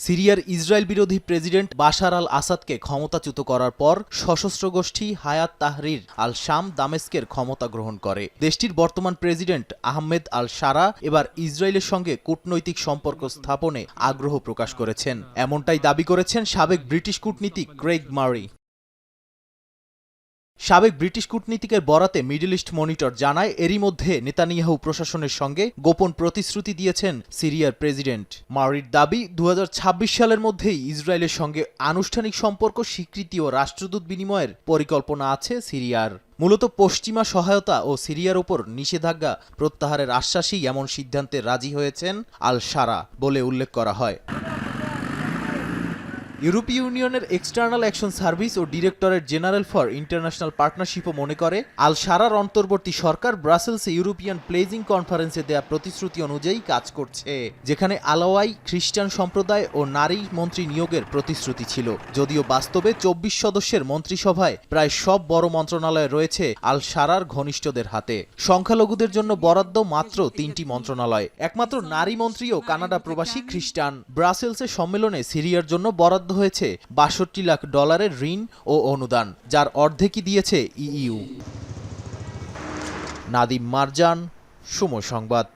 সিরিয়ার ইসরায়েল বিরোধী president Bashar আল আসাদকে ক্ষমতাচ্যুত করার পর সশস্ত্র গোষ্ঠী হায়াত তাহরির আল শাম দামেস্কের ক্ষমতা গ্রহণ করে। দেশটির বর্তমান প্রেসিডেন্ট আহমেদ আল শারা এবার ইসরায়েলের সঙ্গে কূটনৈতিক সম্পর্ক স্থাপনে আগ্রহ প্রকাশ করেছেন, এমনটাই দাবি করেছেন সাবেক ব্রিটিশ কূটনীতিক ক্রেইগ মারি। সাবেক ব্রিটিশ কূটনীতিকের বরাতে মিডল ইস্ট মনিটর জানায়, এরই মধ্যে নেতানিয়াহু প্রশাসনের সঙ্গে গোপন প্রতিশ্রুতি দিয়েছেন সিরিয়ার প্রেসিডেন্ট। মারির দাবি, ২০২৬ সালের মধ্যেই ইসরায়েলের সঙ্গে আনুষ্ঠানিক সম্পর্ক স্বীকৃতি ও রাষ্ট্রদূত বিনিময়ের পরিকল্পনা আছে সিরিয়ার। মূলত পশ্চিমা সহায়তা ও সিরিয়ার ওপর নিষেধাজ্ঞা প্রত্যাহারের আশ্বাসেই এমন সিদ্ধান্তে রাজি হয়েছেন আল শারা বলে উল্লেখ করা হয়। ইউরোপীয় ইউনিয়নের এক্সটার্নাল অ্যাকশন সার্ভিস ও ডিরেক্টরেট জেনারেল ফর ইন্টারন্যাশনাল পার্টনারশিপও মনে করে, আল শারার অন্তর্বর্তী সরকার ব্রাসেলসে ইউরোপিয়ান প্লেজিং কনফারেন্সে দেয়া প্রতিশ্রুতি অনুযায়ী কাজ করছে, যেখানে আলাওয়াই, খ্রিস্টান সম্প্রদায় ও নারী মন্ত্রী নিয়োগের প্রতিশ্রুতি ছিল। যদিও বাস্তবে ২৪ সদস্যের মন্ত্রিসভায় প্রায় সব বড় মন্ত্রণালয় রয়েছে আল শারার ঘনিষ্ঠদের হাতে। সংখ্যালঘুদের জন্য বরাদ্দ মাত্র ৩টি মন্ত্রণালয়। একমাত্র নারী মন্ত্রীও কানাডা প্রবাসী খ্রিস্টান। ব্রাসেলসে সম্মেলনে সিরিয়ার জন্য বরাদ্দ হয়েছে $৬২ লাখ ঋণ ও অনুদান, যার অর্ধেকই দিয়েছে ইইউ। নাদিম মারজান, সময় সংবাদ।